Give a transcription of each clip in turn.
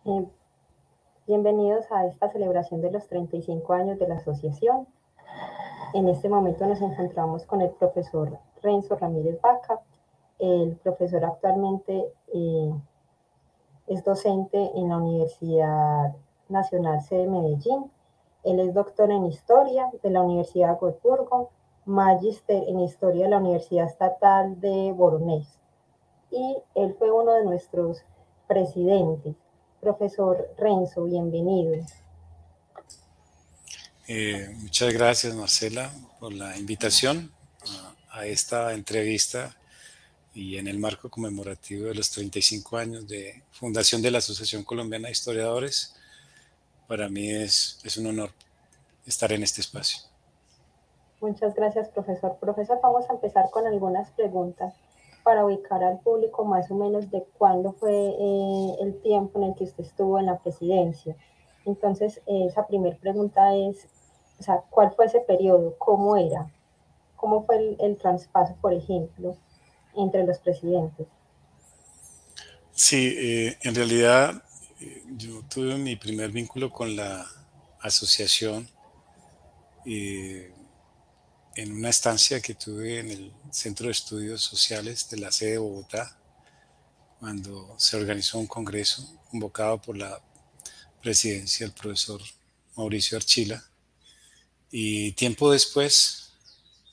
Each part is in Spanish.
Eh, Bienvenidos a esta celebración de los 35 años de la asociación. En este momento nos encontramos con el profesor Renzo Ramírez Vaca. El profesor actualmente es docente en la Universidad Nacional C de Medellín. Él es doctor en Historia de la Universidad Gotemburgo, magíster en Historia de la Universidad Estatal de Voronezh. Y él fue uno de nuestros presidentes. Profesor Renzo, bienvenido. Muchas gracias, Marcela, por la invitación a esta entrevista y en el marco conmemorativo de los 35 años de fundación de la Asociación Colombiana de Historiadores. Para mí es un honor estar en este espacio. Muchas gracias, profesor. Profesor, vamos a empezar con algunas preguntas para ubicar al público más o menos de cuándo fue el tiempo en el que usted estuvo en la presidencia. Entonces, esa primera pregunta es, o sea, ¿cuál fue ese periodo? ¿Cómo era? ¿Cómo fue el traspaso, por ejemplo, entre los presidentes? Sí, en realidad yo tuve mi primer vínculo con la asociación en una estancia que tuve en el Centro de Estudios Sociales de la sede de Bogotá, cuando se organizó un congreso convocado por la presidencia del profesor Mauricio Archila. Y tiempo después,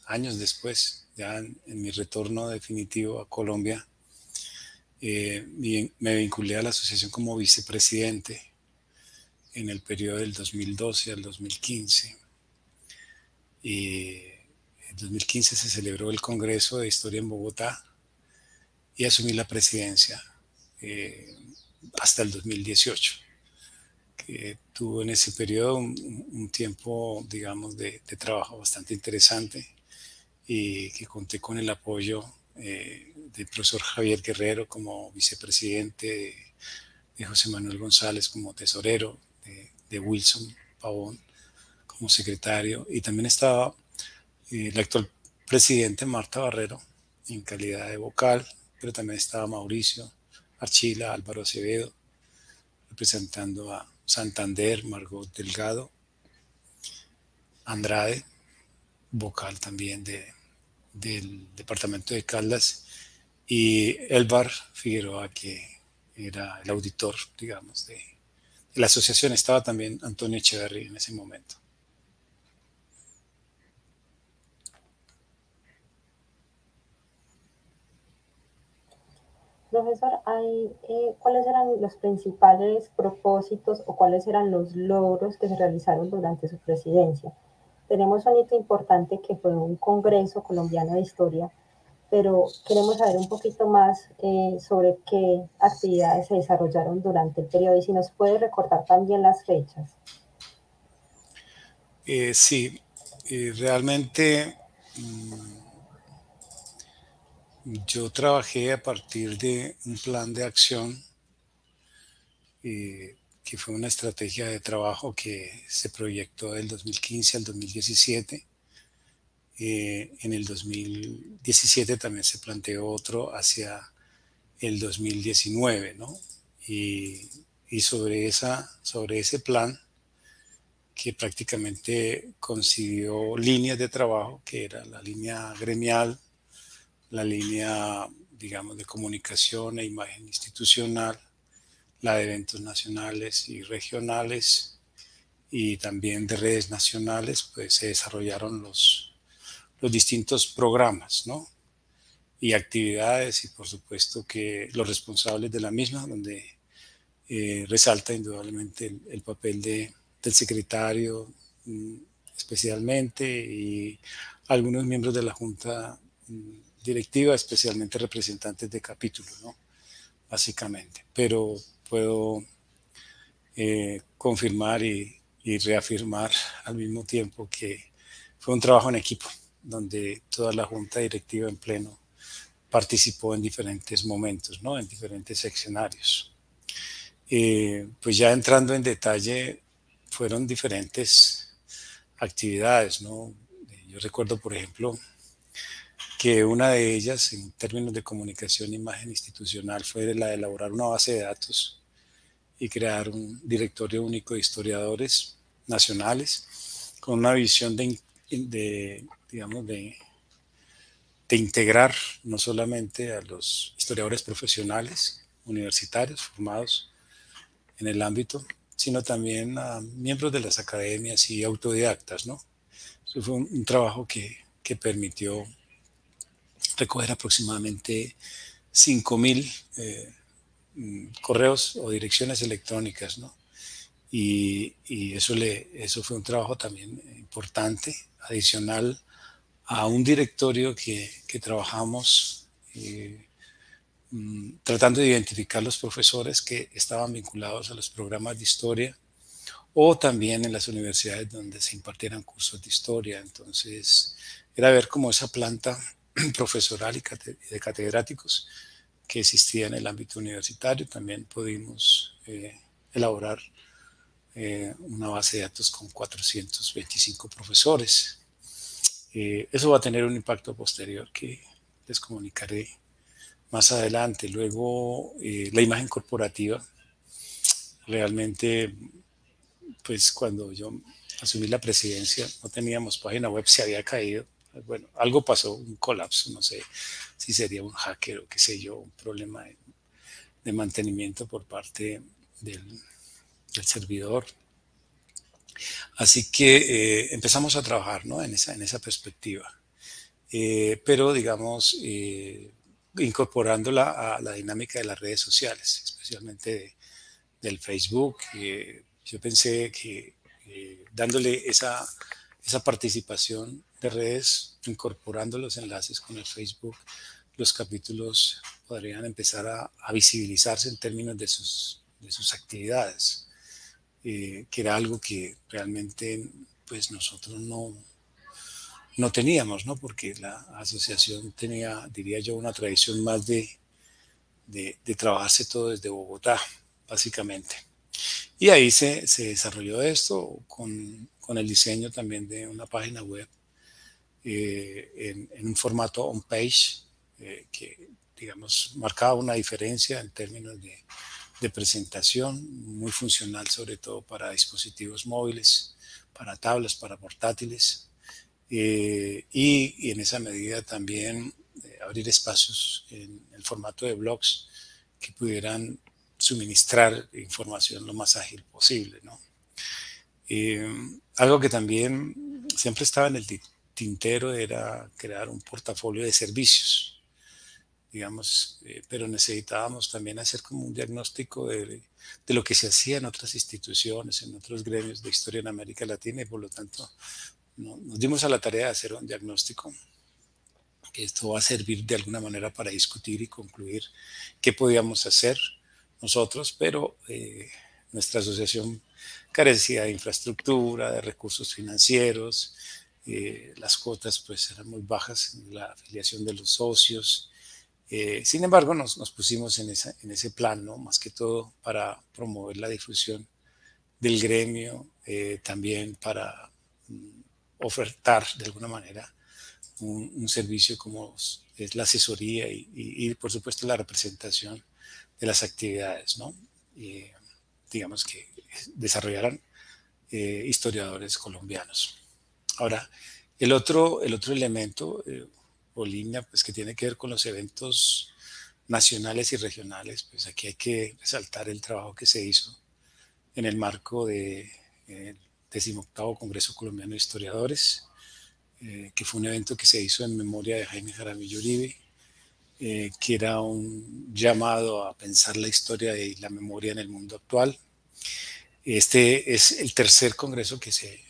años después, ya en mi retorno definitivo a Colombia, me vinculé a la asociación como vicepresidente en el periodo del 2012 al 2015. Y en 2015 se celebró el Congreso de Historia en Bogotá y asumí la presidencia hasta el 2018, que tuvo en ese periodo un tiempo, digamos, de trabajo bastante interesante y que conté con el apoyo del profesor Javier Guerrero como vicepresidente, de José Manuel González como tesorero, de Wilson Pavón como secretario, y también estaba la actual presidente Marta Barrero en calidad de vocal, pero también estaba Mauricio Archila, Álvaro Acevedo, representando a Santander, Margot Delgado, Andrade, vocal también del departamento de Caldas, y Elbar Figueroa, que era el auditor, digamos, de la asociación. Estaba también Antonio Echeverry en ese momento. Profesor, ¿cuáles eran los principales propósitos o cuáles eran los logros que se realizaron durante su presidencia? Tenemos un hito importante que fue un Congreso Colombiano de Historia, pero queremos saber un poquito más sobre qué actividades se desarrollaron durante el periodo y si nos puede recordar también las fechas. Sí, realmente yo trabajé a partir de un plan de acción que fue una estrategia de trabajo que se proyectó del 2015 al 2017. En el 2017 también se planteó otro hacia el 2019, ¿no? Y sobre ese plan, que prácticamente concibió líneas de trabajo, que era la línea gremial, la línea, digamos, de comunicación e imagen institucional, la de eventos nacionales y regionales, y también de redes nacionales, pues se desarrollaron los distintos programas, ¿no? Y actividades, y por supuesto que los responsables de la misma, donde resalta indudablemente el papel del secretario, especialmente, y algunos miembros de la Junta Directiva, especialmente representantes de capítulos, ¿no? Básicamente. Pero puedo confirmar y reafirmar al mismo tiempo que fue un trabajo en equipo, donde toda la Junta Directiva en pleno participó en diferentes momentos, ¿no? En diferentes escenarios. Pues ya entrando en detalle, fueron diferentes actividades, ¿no? Yo recuerdo, por ejemplo, que una de ellas, en términos de comunicación e imagen institucional, fue la de elaborar una base de datos y crear un directorio único de historiadores nacionales con una visión digamos, de integrar no solamente a los historiadores profesionales, universitarios, formados en el ámbito, sino también a miembros de las academias y autodidactas, ¿no? Eso fue un trabajo que permitió recoger aproximadamente 5.000 correos o direcciones electrónicas, ¿no? Y eso fue un trabajo también importante, adicional a un directorio que trabajamos tratando de identificar los profesores que estaban vinculados a los programas de historia o también en las universidades donde se impartieran cursos de historia. Entonces, era ver cómo esa planta profesoral y de catedráticos que existía en el ámbito universitario. También pudimos elaborar una base de datos con 425 profesores. Eso va a tener un impacto posterior que les comunicaré más adelante. Luego, la imagen corporativa. Realmente, pues cuando yo asumí la presidencia, no teníamos página web, se había caído. Bueno, algo pasó, un colapso, no sé si sería un hacker o qué sé yo, un problema de mantenimiento por parte del servidor. Así que empezamos a trabajar, ¿no? en esa perspectiva. Pero digamos, incorporándola a la dinámica de las redes sociales, especialmente del Facebook. Yo pensé que dándole esa participación de redes, incorporando los enlaces con el Facebook, los capítulos podrían empezar a visibilizarse en términos de sus actividades, que era algo que realmente pues nosotros no teníamos, ¿no? Porque la asociación tenía, diría yo, una tradición más de trabajarse todo desde Bogotá, básicamente. Y ahí se desarrolló esto con el diseño también de una página web en un formato on-page que, digamos, marcaba una diferencia en términos de presentación, muy funcional sobre todo para dispositivos móviles, para tablas, para portátiles. Y en esa medida también abrir espacios en el formato de blogs que pudieran suministrar información lo más ágil posible, ¿no? Algo que también siempre estaba en el tintero era crear un portafolio de servicios, digamos, pero necesitábamos también hacer como un diagnóstico de lo que se hacía en otras instituciones, en otros gremios de historia en América Latina, y por lo tanto nos dimos a la tarea de hacer un diagnóstico, que esto va a servir de alguna manera para discutir y concluir qué podíamos hacer nosotros, pero nuestra asociación carecía de infraestructura, de recursos financieros, las cuotas pues eran muy bajas en la afiliación de los socios. Sin embargo, nos pusimos en ese plan, ¿no? Más que todo para promover la difusión del gremio, también para ofertar de alguna manera un servicio como es la asesoría y por supuesto la representación de las actividades, ¿no? Digamos que desarrollaran historiadores colombianos. Ahora, el otro elemento o línea pues, que tiene que ver con los eventos nacionales y regionales, pues aquí hay que resaltar el trabajo que se hizo en el marco del 18º Congreso Colombiano de Historiadores, que fue un evento que se hizo en memoria de Jaime Jaramillo Uribe, que era un llamado a pensar la historia y la memoria en el mundo actual. Este es el tercer congreso que se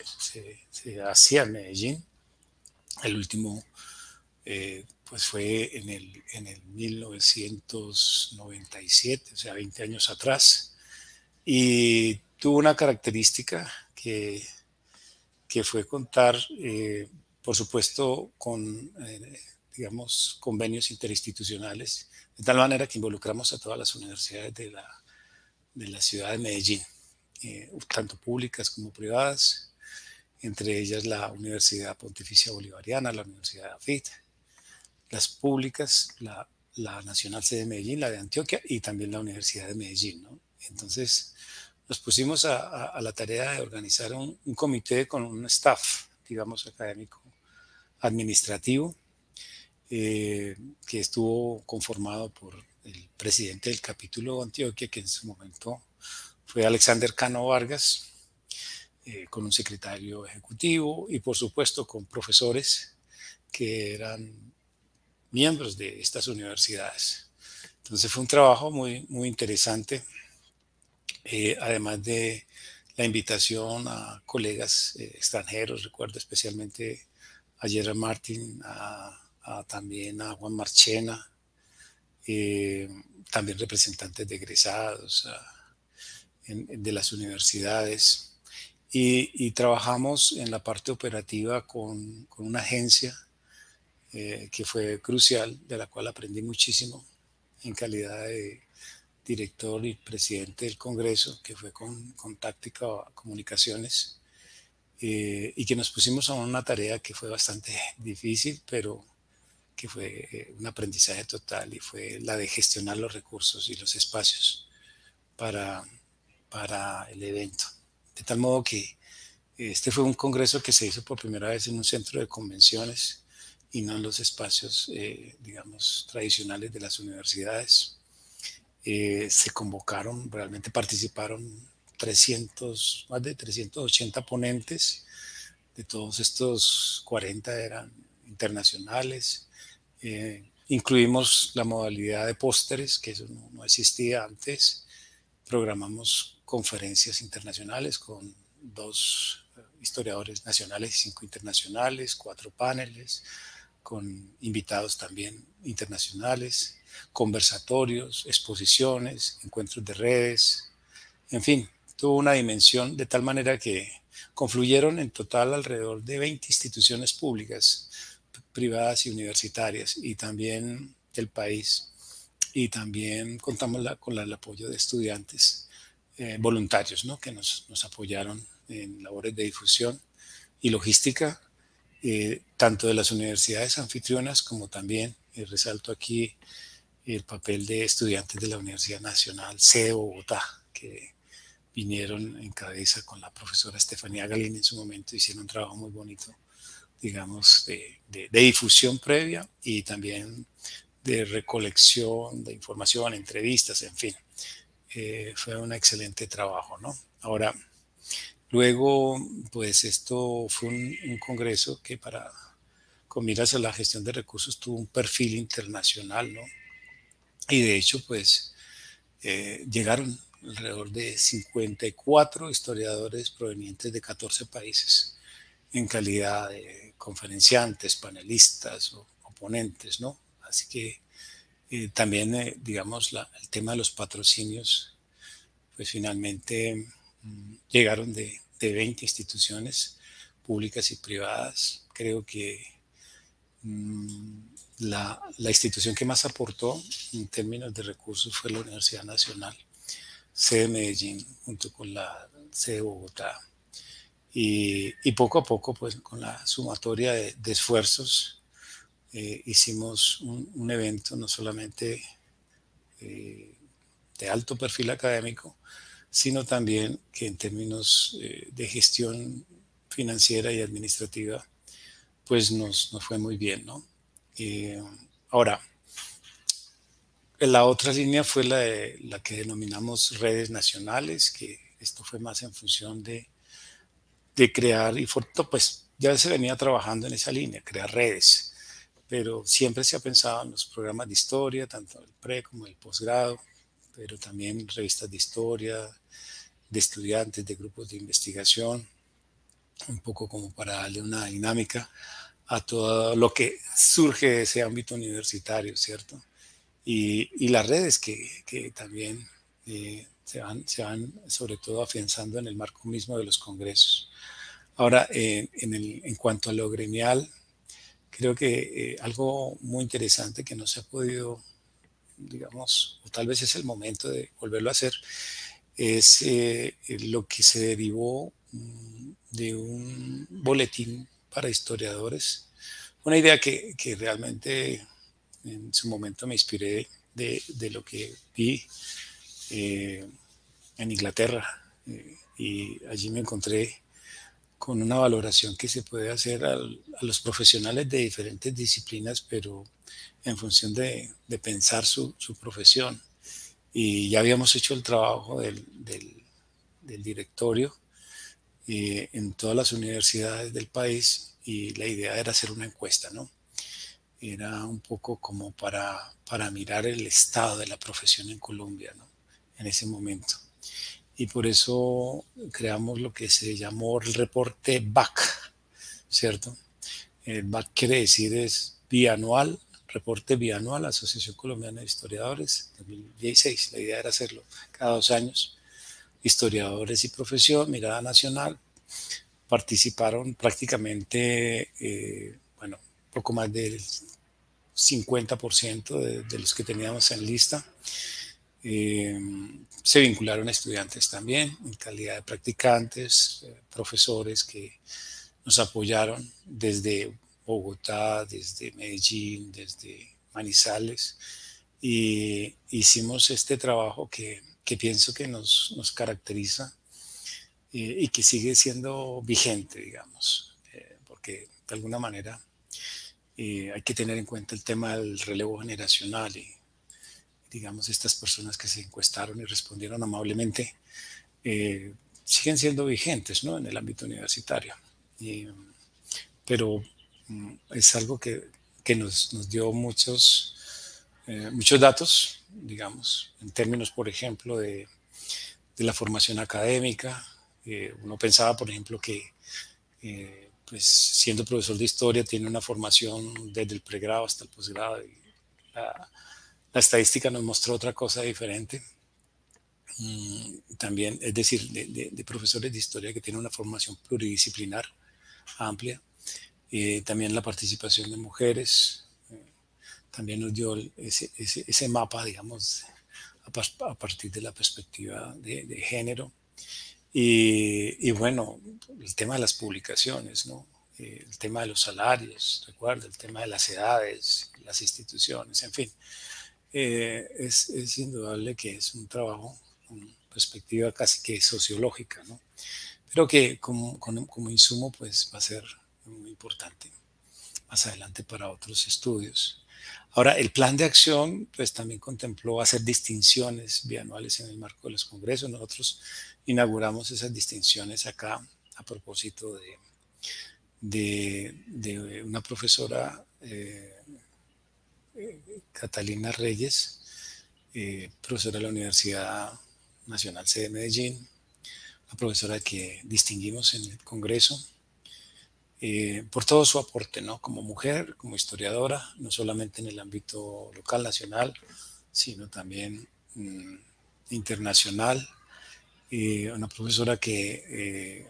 hacía en Medellín. El último pues fue en el 1997, o sea, 20 años atrás, y tuvo una característica que fue contar, por supuesto, con, digamos, convenios interinstitucionales, de tal manera que involucramos a todas las universidades de la ciudad de Medellín, tanto públicas como privadas, entre ellas la Universidad Pontificia Bolivariana, la Universidad de AFIT, las públicas, la Nacional Sede de Medellín, la de Antioquia y también la Universidad de Medellín, ¿no? Entonces nos pusimos a la tarea de organizar un comité con un staff, digamos, académico, administrativo, que estuvo conformado por el presidente del capítulo de Antioquia, que en su momento fue Alexander Cano Vargas, con un secretario ejecutivo y por supuesto con profesores que eran miembros de estas universidades. Entonces fue un trabajo muy, muy interesante, además de la invitación a colegas extranjeros, recuerdo especialmente a Gerard Martin, también a Juan Marchena, también representantes de egresados de las universidades. Y trabajamos en la parte operativa con una agencia que fue crucial, de la cual aprendí muchísimo en calidad de director y presidente del Congreso, que fue con Táctica Comunicaciones, y que nos pusimos a una tarea que fue bastante difícil, pero que fue un aprendizaje total, y fue la de gestionar los recursos y los espacios para el evento. De tal modo que este fue un congreso que se hizo por primera vez en un centro de convenciones y no en los espacios, digamos, tradicionales de las universidades. Se convocaron, realmente participaron más de 380 ponentes. De todos estos, 40 eran internacionales. Incluimos la modalidad de pósteres, que eso no existía antes. Programamos conferencias internacionales con 2 historiadores nacionales y 5 internacionales, 4 paneles, con invitados también internacionales, conversatorios, exposiciones, encuentros de redes, en fin, tuvo una dimensión de tal manera que confluyeron en total alrededor de 20 instituciones públicas, privadas y universitarias, y también del país, y también contamos con el apoyo de estudiantes voluntarios, ¿no?, que nos apoyaron en labores de difusión y logística, tanto de las universidades anfitrionas como también, resalto aquí el papel de estudiantes de la Universidad Nacional C de Bogotá, que vinieron en cabeza con la profesora Estefanía Galín en su momento, hicieron un trabajo muy bonito, digamos, de difusión previa y también de recolección de información, entrevistas, en fin. Fue un excelente trabajo, ¿no? Ahora, luego, pues esto fue un congreso que con miras a la gestión de recursos tuvo un perfil internacional, ¿no? Y de hecho, pues llegaron alrededor de 54 historiadores provenientes de 14 países en calidad de conferenciantes, panelistas o ponentes, ¿no? Así que también, digamos, el tema de los patrocinios, pues finalmente llegaron de 20 instituciones públicas y privadas. Creo que la institución que más aportó en términos de recursos fue la Universidad Nacional, C de Medellín, junto con la C de Bogotá. Y poco a poco, pues con la sumatoria de esfuerzos, hicimos un evento no solamente de alto perfil académico, sino también que en términos de gestión financiera y administrativa, pues nos fue muy bien, ¿no? Ahora, la otra línea fue la que denominamos redes nacionales, que esto fue más en función de crear, y pues ya se venía trabajando en esa línea, crear redes, pero siempre se ha pensado en los programas de historia, tanto el pre como el posgrado, pero también revistas de historia, de estudiantes, de grupos de investigación, un poco como para darle una dinámica a todo lo que surge de ese ámbito universitario, ¿cierto? Y las redes que también se van sobre todo afianzando en el marco mismo de los congresos. Ahora, en cuanto a lo gremial, creo que algo muy interesante que no se ha podido, digamos, o tal vez es el momento de volverlo a hacer, es lo que se derivó de un boletín para historiadores. Una idea que realmente en su momento me inspiré de lo que vi en Inglaterra, y allí me encontré con una valoración que se puede hacer a los profesionales de diferentes disciplinas, pero en función de pensar su profesión. Y ya habíamos hecho el trabajo del directorio en todas las universidades del país, y la idea era hacer una encuesta, ¿no? Era un poco como para mirar el estado de la profesión en Colombia, ¿no? En ese momento. Y por eso creamos lo que se llamó el reporte BAC, ¿cierto? El BAC quiere decir es bianual, reporte bianual, Asociación Colombiana de Historiadores, 2016. La idea era hacerlo cada 2 años. Historiadores y profesión, mirada nacional. Participaron prácticamente, bueno, poco más del 50% de los que teníamos en lista. Se vincularon estudiantes también en calidad de practicantes, profesores que nos apoyaron desde Bogotá, desde Medellín, desde Manizales, y hicimos este trabajo que pienso que nos caracteriza, y que sigue siendo vigente, digamos, porque de alguna manera hay que tener en cuenta el tema del relevo generacional, y digamos estas personas que se encuestaron y respondieron amablemente siguen siendo vigentes, ¿no? En el ámbito universitario. Pero es algo que nos dio muchos datos, digamos, en términos, por ejemplo, de la formación académica. Uno pensaba, por ejemplo, que pues, siendo profesor de historia tiene una formación desde el pregrado hasta el posgrado, y la estadística nos mostró otra cosa diferente. También, es decir, de profesores de historia que tienen una formación pluridisciplinar amplia. También la participación de mujeres también nos dio ese mapa, digamos, a partir de la perspectiva de género. Y bueno, el tema de las publicaciones, ¿no? El tema de los salarios, recuerda, el tema de las edades, las instituciones, en fin. Es indudable que es un trabajo con perspectiva casi que sociológica, ¿no? Pero que como insumo pues va a ser muy importante más adelante para otros estudios. Ahora, el plan de acción pues también contempló hacer distinciones bianuales en el marco de los congresos. Nosotros inauguramos esas distinciones acá a propósito de una profesora, Catalina Reyes, profesora de la Universidad Nacional C de Medellín, una profesora que distinguimos en el Congreso, por todo su aporte, ¿no? Como mujer, como historiadora, no solamente en el ámbito local, nacional, sino también internacional. Una profesora que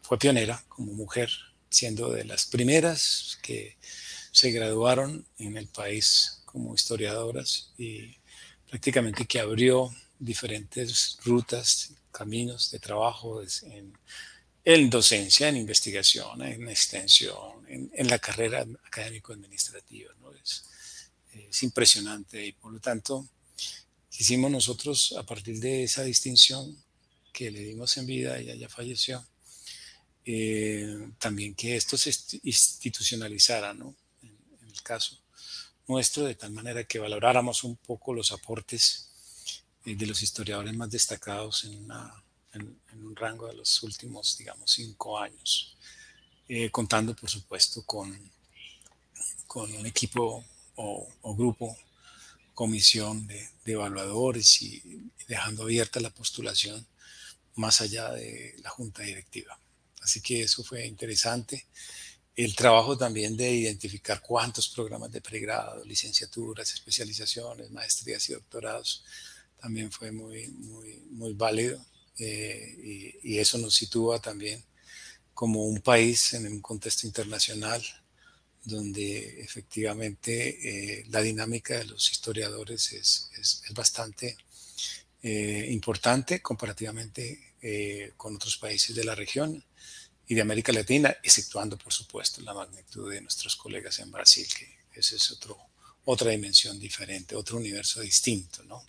fue pionera como mujer, siendo de las primeras que se graduaron en el país como historiadoras, y prácticamente que abrió diferentes rutas, caminos de trabajo en docencia, en investigación, en extensión, en la carrera académico-administrativa, ¿no? Es impresionante, y por lo tanto quisimos nosotros, a partir de esa distinción que le dimos en vida, ella ya falleció, también que esto se institucionalizara, ¿no? En el caso nuestro, de tal manera que valoráramos un poco los aportes de los historiadores más destacados en un rango de los últimos, digamos, 5 años, contando, por supuesto, con un equipo o grupo, comisión de evaluadores, y dejando abierta la postulación más allá de la junta directiva. Así que eso fue interesante. El trabajo también de identificar cuántos programas de pregrado, licenciaturas, especializaciones, maestrías y doctorados también fue muy válido, y eso nos sitúa también como un país en un contexto internacional donde efectivamente la dinámica de los historiadores es bastante importante comparativamente con otros países de la región y de América Latina, exceptuando por supuesto la magnitud de nuestros colegas en Brasil, que ese es otra dimensión diferente, otro universo distinto, ¿no?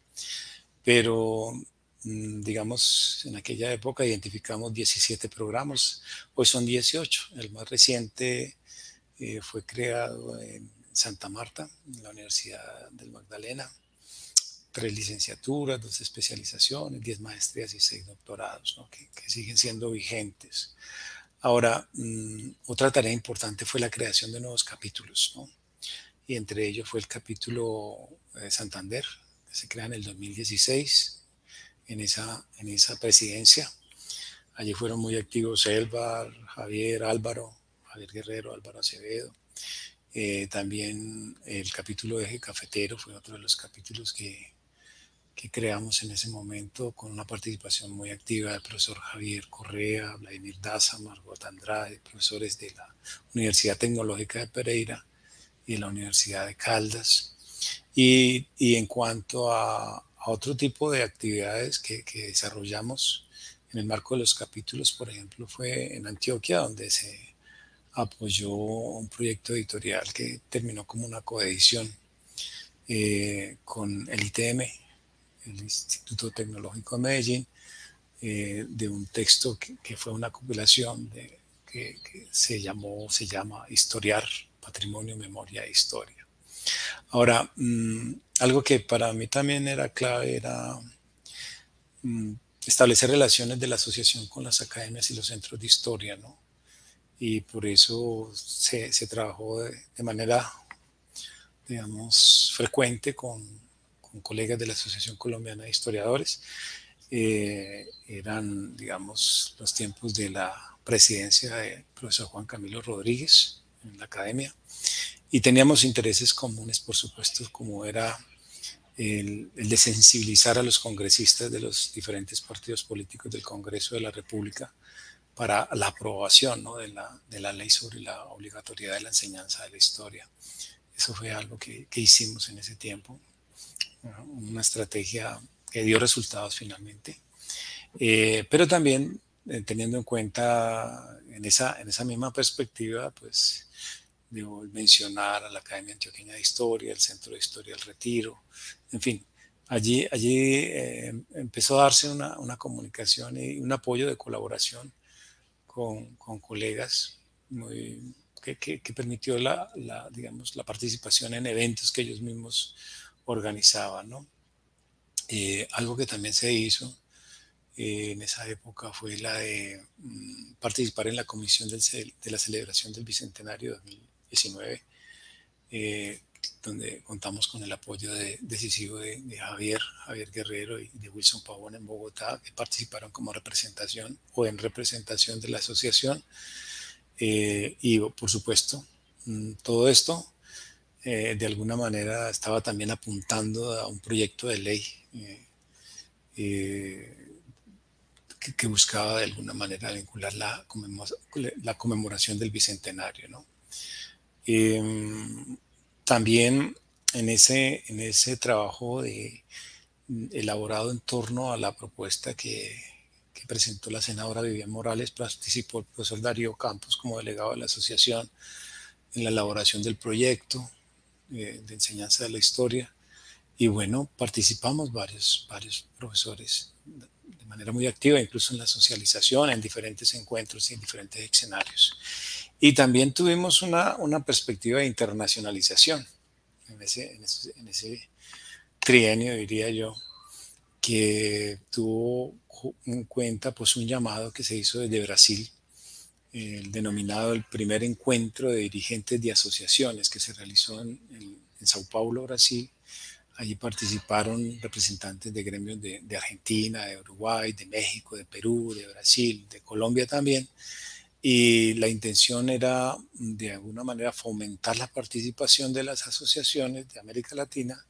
Pero digamos, en aquella época identificamos 17 programas, hoy son 18. El más reciente fue creado en Santa Marta, en la Universidad del Magdalena. 3 licenciaturas, 2 especializaciones, 10 maestrías y 6 doctorados, ¿no? que siguen siendo vigentes. Ahora, otra tarea importante fue la creación de nuevos capítulos, ¿no? Y entre ellos fue el capítulo de Santander, que se crea en el 2016, en esa presidencia. Allí fueron muy activos Elbar, Javier, Álvaro, Javier Guerrero, Álvaro Acevedo. También el capítulo de Eje Cafetero fue otro de los capítulos que creamos en ese momento, con una participación muy activa del profesor Javier Correa, Vladimir Daza, Margot Andrade, profesores de la Universidad Tecnológica de Pereira y de la Universidad de Caldas. Y en cuanto a otro tipo de actividades que desarrollamos en el marco de los capítulos, por ejemplo, fue en Antioquia, donde se apoyó un proyecto editorial que terminó como una coedición con el ITM, el Instituto Tecnológico de Medellín, de un texto que fue una compilación que se llama Historiar, Patrimonio, Memoria e Historia. Ahora, algo que para mí también era clave era establecer relaciones de la asociación con las academias y los centros de historia, ¿no? Y por eso se trabajó de manera, digamos, frecuente con colegas de la Asociación Colombiana de Historiadores. Eran, digamos, los tiempos de la presidencia del profesor Juan Camilo Rodríguez en la academia, y teníamos intereses comunes, por supuesto, como era el de sensibilizar a los congresistas de los diferentes partidos políticos del Congreso de la República para la aprobación, ¿no?, de la ley sobre la obligatoriedad de la enseñanza de la historia. Eso fue algo que hicimos en ese tiempo, ¿no?, una estrategia que dio resultados finalmente, pero también teniendo en cuenta en esa misma perspectiva, pues debo mencionar a la Academia Antioqueña de Historia, el Centro de Historia del Retiro, en fin, allí empezó a darse una comunicación y un apoyo de colaboración con colegas que permitió digamos, la participación en eventos que ellos mismos organizaban, ¿no? Algo que también se hizo en esa época fue la de participar en la comisión de la celebración del Bicentenario 2019, donde contamos con el apoyo decisivo de Javier Guerrero y de Wilson Pavón en Bogotá, que participaron como representación o en representación de la asociación. Y por supuesto, todo esto de alguna manera estaba también apuntando a un proyecto de ley que buscaba de alguna manera vincular la conmemoración del Bicentenario, ¿no? También en ese trabajo elaborado en torno a la propuesta que presentó la senadora Vivian Morales, participó el profesor Darío Campos como delegado de la asociación en la elaboración del proyecto de enseñanza de la historia. Y bueno, participamos varios profesores de manera muy activa, incluso en la socialización, en diferentes encuentros y en diferentes escenarios. Y también tuvimos una perspectiva de internacionalización en ese trienio, diría yo, que tuvo en cuenta pues un llamado que se hizo desde Brasil, el denominado el primer encuentro de dirigentes de asociaciones, que se realizó en Sao Paulo, Brasil. Allí participaron representantes de gremios de Argentina, de Uruguay, de México, de Perú, de Brasil, de Colombia también. Y la intención era, de alguna manera, fomentar la participación de las asociaciones de América Latina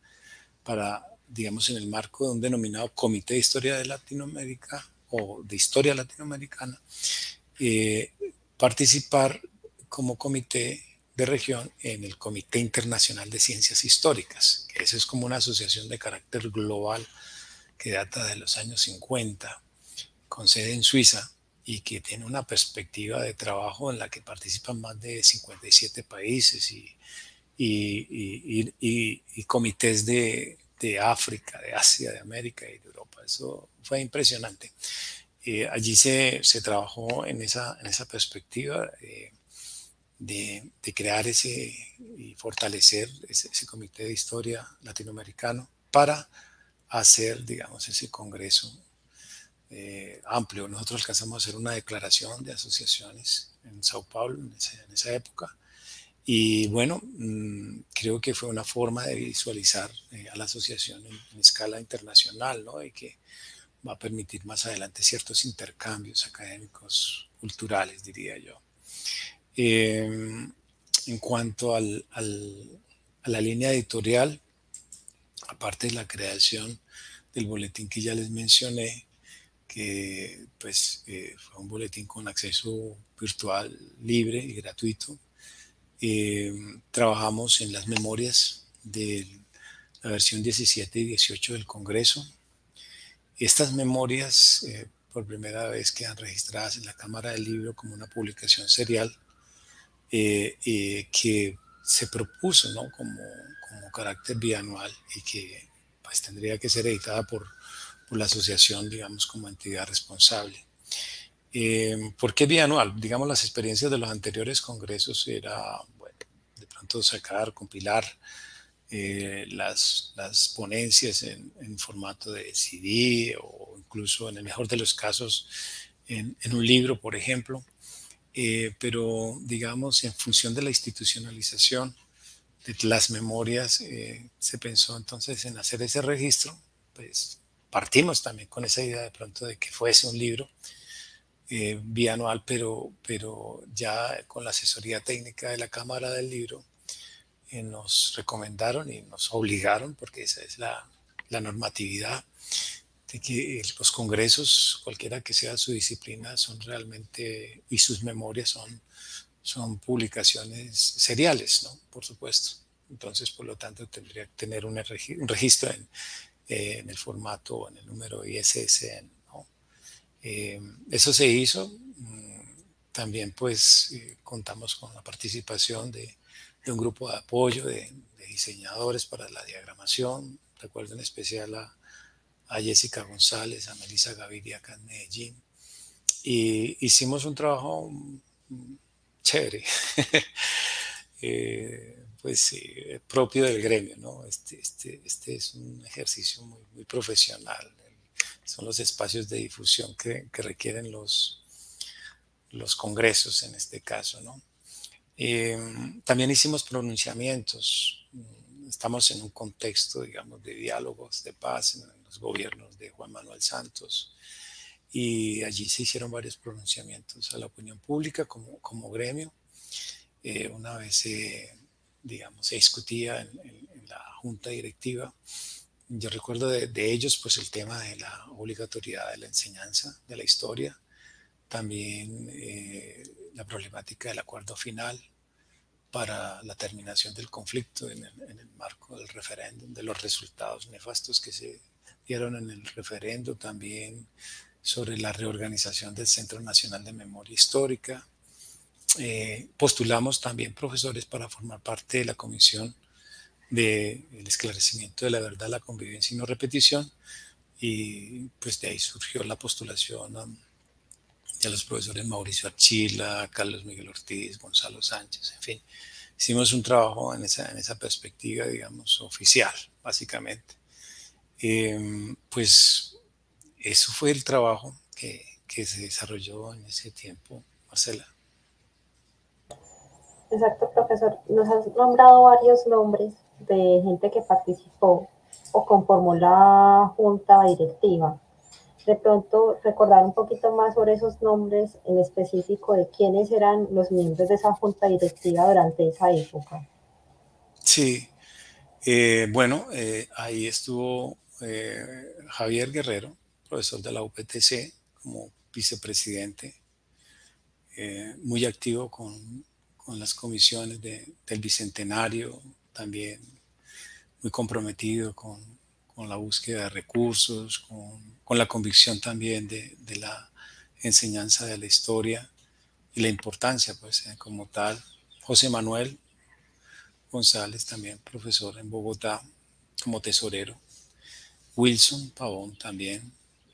para, digamos, en el marco de un denominado Comité de Historia de Latinoamérica o de Historia Latinoamericana, participar como comité de región en el Comité Internacional de Ciencias Históricas, que eso es como una asociación de carácter global que data de los años 50, con sede en Suiza, y que tiene una perspectiva de trabajo en la que participan más de 57 países y comités de de África, de Asia, de América y de Europa. Eso fue impresionante. Allí se trabajó en esa perspectiva de crear y fortalecer ese comité de historia latinoamericano para hacer, digamos, ese congreso amplio. Nosotros alcanzamos a hacer una declaración de asociaciones en Sao Paulo en esa época. Y bueno, creo que fue una forma de visualizar a la asociación en escala internacional, ¿no? Y que va a permitir más adelante ciertos intercambios académicos, culturales, diría yo. En cuanto a la línea editorial, aparte de la creación del boletín que ya les mencioné, que pues fue un boletín con acceso virtual libre y gratuito, trabajamos en las memorias de la versión 17 y 18 del Congreso. Estas memorias, por primera vez, quedan registradas en la Cámara del Libro como una publicación serial que se propuso, ¿no? como carácter bianual y que pues, tendría que ser editada por la asociación, digamos, como entidad responsable. ¿Por qué bianual? Digamos, las experiencias de los anteriores congresos era, bueno, de pronto sacar, compilar las ponencias en formato de CD o incluso, en el mejor de los casos, en un libro, por ejemplo. Pero, digamos, en función de la institucionalización de las memorias, se pensó entonces en hacer ese registro. Pues partimos también con esa idea de pronto de que fuese un libro bianual, pero ya con la asesoría técnica de la Cámara del Libro nos recomendaron y nos obligaron, porque esa es la normatividad, de que los congresos, cualquiera que sea su disciplina, son realmente, y sus memorias son publicaciones seriales, ¿no? Por supuesto. Entonces, por lo tanto, tendría que tener un registro en el formato, en el número ISSN, ¿no? Eso se hizo. También, pues, contamos con la participación de un grupo de apoyo de diseñadores para la diagramación. Recuerdo en especial a Jessica González, a Melissa Gaviria acá en Medellín. Y hicimos un trabajo chévere, pues propio del gremio, ¿no? Este es un ejercicio muy, muy profesional. Son los espacios de difusión que requieren los congresos en este caso, ¿no? También hicimos pronunciamientos. Estamos en un contexto, digamos, de diálogos de paz en los gobiernos de Juan Manuel Santos, y allí se hicieron varios pronunciamientos a la opinión pública como gremio. Una vez, digamos, se discutía en la junta directiva. Yo recuerdo de ellos, pues, el tema de la obligatoriedad de la enseñanza de la historia, también la problemática del acuerdo final para la terminación del conflicto en el marco del referéndum, de los resultados nefastos que se dieron en el referéndum, también sobre la reorganización del Centro Nacional de Memoria Histórica. Postulamos también profesores para formar parte de la comisión del esclarecimiento de la verdad, la convivencia y no repetición, y pues de ahí surgió la postulación de los profesores Mauricio Archila, Carlos Miguel Ortiz, Gonzalo Sánchez, en fin. Hicimos un trabajo en esa perspectiva, digamos, oficial, básicamente. Pues eso fue el trabajo que se desarrolló en ese tiempo, Marcela. Exacto, profesor. Nos has nombrado varios nombres de gente que participó o conformó la junta directiva. De pronto, recordar un poquito más sobre esos nombres en específico de quiénes eran los miembros de esa junta directiva durante esa época. Sí, bueno, ahí estuvo Javier Guerrero, profesor de la UPTC, como vicepresidente, muy activo con las comisiones del Bicentenario, también muy comprometido con la búsqueda de recursos, con la convicción también de la enseñanza de la historia y la importancia, pues, como tal. José Manuel González, también profesor en Bogotá, como tesorero, Wilson Pavón también,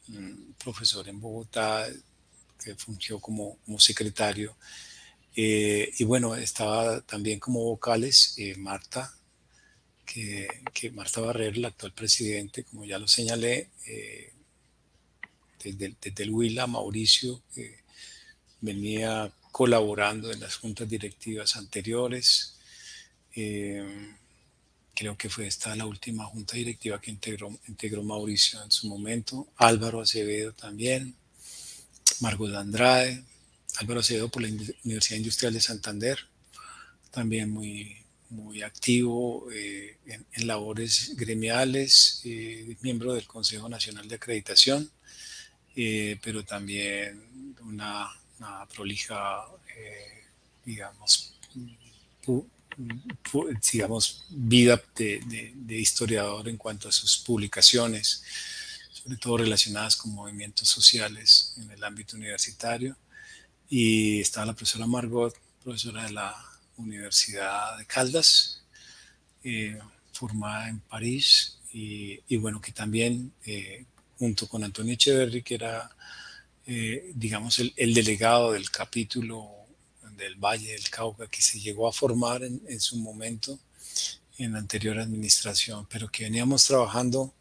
un profesor en Bogotá que fungió como secretario. Y bueno, estaba también como vocales Marta, que Marta Barrera, la actual presidente, como ya lo señalé, desde el Huila, Mauricio, que venía colaborando en las juntas directivas anteriores. Creo que fue esta la última junta directiva que integró Mauricio en su momento. Álvaro Acevedo también, Margot Andrade, Álvaro Acevedo por la Universidad Industrial de Santander, también muy activo en labores gremiales, miembro del Consejo Nacional de Acreditación, pero también una prolija, digamos, digamos, vida de historiador en cuanto a sus publicaciones, sobre todo relacionadas con movimientos sociales en el ámbito universitario. Y estaba la profesora Margot, profesora de la Universidad de Caldas, formada en París, y bueno, que también, junto con Antonio Echeverry, que era, digamos, el delegado del capítulo del Valle del Cauca, que se llegó a formar en su momento en la anterior administración, pero que veníamos trabajando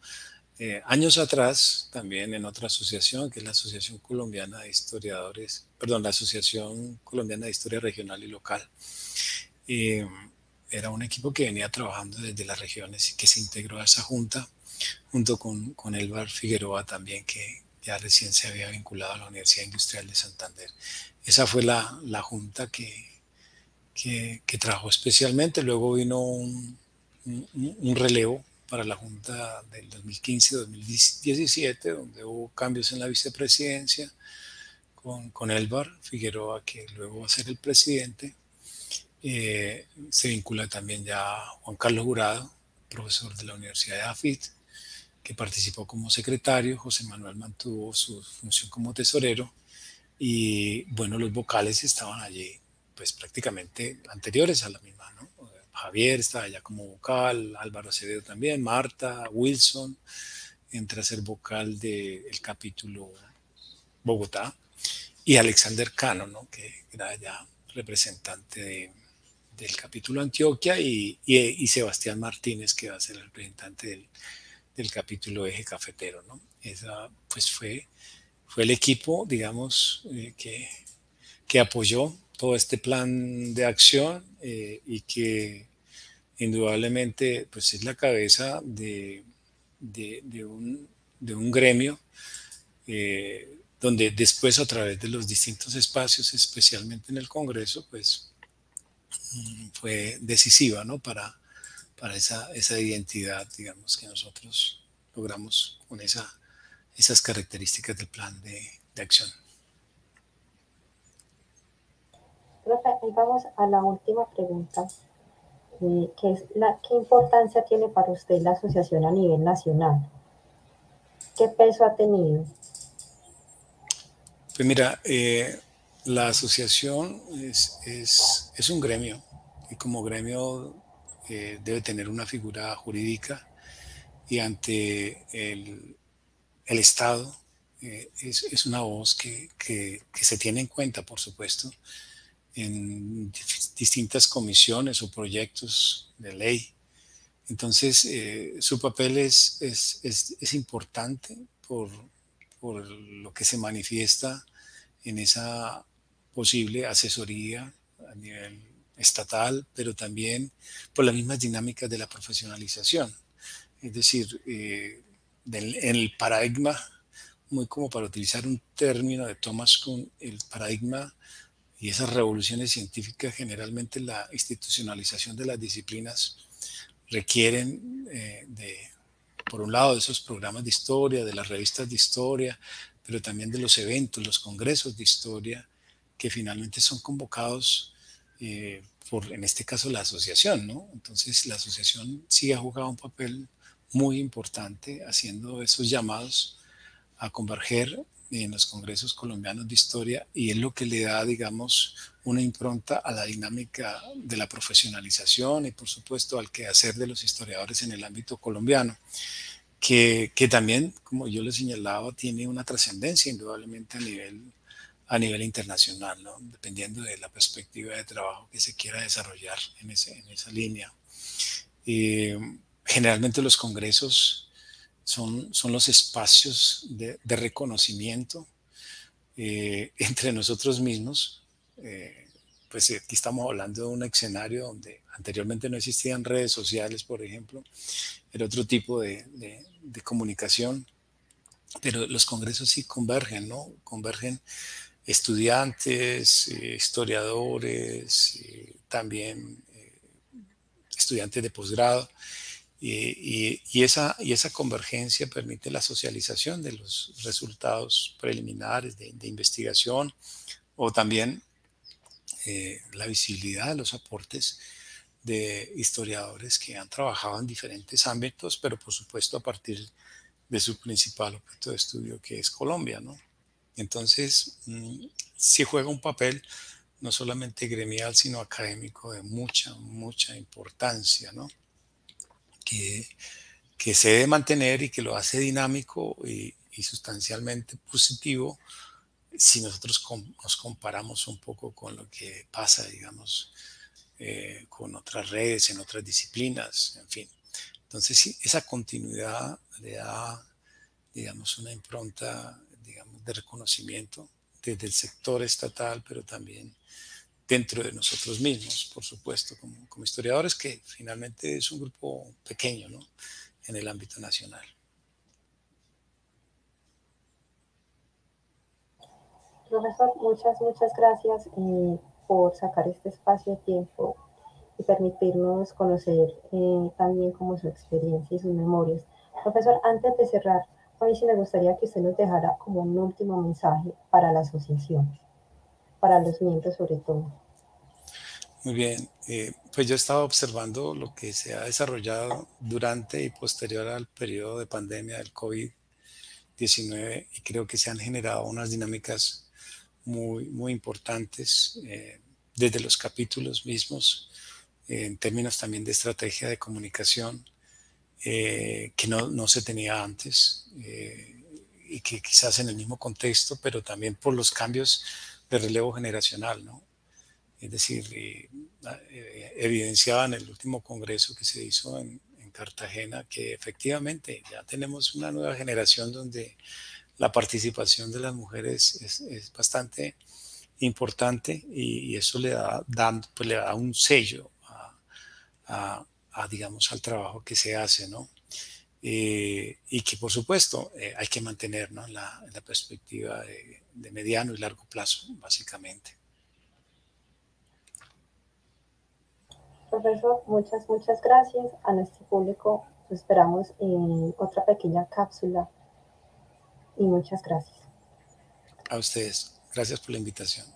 años atrás también en otra asociación, que es la Asociación Colombiana de Historiadores, perdón, la Asociación Colombiana de Historia Regional y Local. Era un equipo que venía trabajando desde las regiones y que se integró a esa junta, junto con Elbar Figueroa también, que ya recién se había vinculado a la Universidad Industrial de Santander. Esa fue la junta que trabajó especialmente. Luego vino un relevo para la junta del 2015-2017, donde hubo cambios en la vicepresidencia con Elbar Figueroa, que luego va a ser el presidente. Se vincula también ya Juan Carlos Jurado, profesor de la Universidad de AFIT, que participó como secretario. José Manuel mantuvo su función como tesorero, y bueno, los vocales estaban allí pues prácticamente anteriores a la misma, ¿no? Javier estaba allá como vocal, Álvaro Acevedo también, Marta, Wilson entra a ser vocal del capítulo Bogotá, y Alexander Cano, ¿no? Que era ya representante del capítulo Antioquia, y Sebastián Martínez, que va a ser el representante del capítulo Eje Cafetero, ¿no? Esa pues fue el equipo, digamos, que apoyó todo este plan de acción, y que indudablemente pues es la cabeza de un gremio, donde después, a través de los distintos espacios, especialmente en el Congreso, pues fue decisiva, ¿no? Para esa identidad, digamos, que nosotros logramos con esas características del plan de acción. Profe, y vamos a la última pregunta, que es ¿qué importancia tiene para usted la asociación a nivel nacional? ¿Qué peso ha tenido? Pues mira, la asociación es un gremio, y como gremio debe tener una figura jurídica, y ante el Estado es una voz que se tiene en cuenta, por supuesto, en distintas comisiones o proyectos de ley. Entonces, su papel es importante por lo que se manifiesta en esa posible asesoría a nivel estatal, pero también por las mismas dinámicas de la profesionalización. Es decir, en el paradigma, muy como para utilizar un término de Thomas Kuhn, el paradigma y esas revoluciones científicas, generalmente la institucionalización de las disciplinas requieren por un lado, de esos programas de historia, de las revistas de historia, pero también de los eventos, los congresos de historia, que finalmente son convocados por, en este caso, la asociación, ¿no? Entonces, la asociación sí ha jugado un papel muy importante haciendo esos llamados a converger en los congresos colombianos de historia, y es lo que le da, digamos, una impronta a la dinámica de la profesionalización y, por supuesto, al quehacer de los historiadores en el ámbito colombiano, que también, como yo le señalaba, tiene una trascendencia indudablemente a nivel internacional, ¿no? Dependiendo de la perspectiva de trabajo que se quiera desarrollar en esa línea. Generalmente los congresos son los espacios de reconocimiento entre nosotros mismos. Pues aquí estamos hablando de un escenario donde anteriormente no existían redes sociales, por ejemplo, era otro tipo de comunicación, pero los congresos sí convergen, ¿no? Convergen estudiantes, historiadores, también estudiantes de posgrado, y esa convergencia permite la socialización de los resultados preliminares de investigación, o también la visibilidad de los aportes de historiadores que han trabajado en diferentes ámbitos, pero por supuesto a partir de su principal objeto de estudio, que es Colombia, ¿no? Entonces, sí juega un papel no solamente gremial, sino académico de mucha importancia, ¿no? Que se debe mantener y que lo hace dinámico y sustancialmente positivo si nosotros nos comparamos un poco con lo que pasa, digamos, con otras redes, en otras disciplinas, en fin. Entonces, sí, esa continuidad le da, digamos, una impronta, digamos, de reconocimiento desde el sector estatal, pero también dentro de nosotros mismos, por supuesto, como historiadores, que finalmente es un grupo pequeño, ¿no?, en el ámbito nacional. Profesor, muchas gracias por sacar este espacio de tiempo y permitirnos conocer también como su experiencia y sus memorias. Profesor, antes de cerrar, a mí sí me gustaría que usted nos dejara como un último mensaje para la asociación, para los miembros sobre todo. Muy bien, pues yo estaba observando lo que se ha desarrollado durante y posterior al periodo de pandemia del COVID-19, y creo que se han generado unas dinámicas muy importantes desde los capítulos mismos, en términos también de estrategia de comunicación, que no se tenía antes, y que quizás en el mismo contexto, pero también por los cambios de relevo generacional, ¿no? Es decir, evidenciaba en el último congreso que se hizo en Cartagena que efectivamente ya tenemos una nueva generación donde la participación de las mujeres es bastante importante, y eso pues le da un sello digamos, al trabajo que se hace, ¿no? Y que por supuesto hay que mantener, ¿no?, la perspectiva de mediano y largo plazo, básicamente. Profesor, muchas gracias. A nuestro público lo esperamos en otra pequeña cápsula y muchas gracias. A ustedes, gracias por la invitación.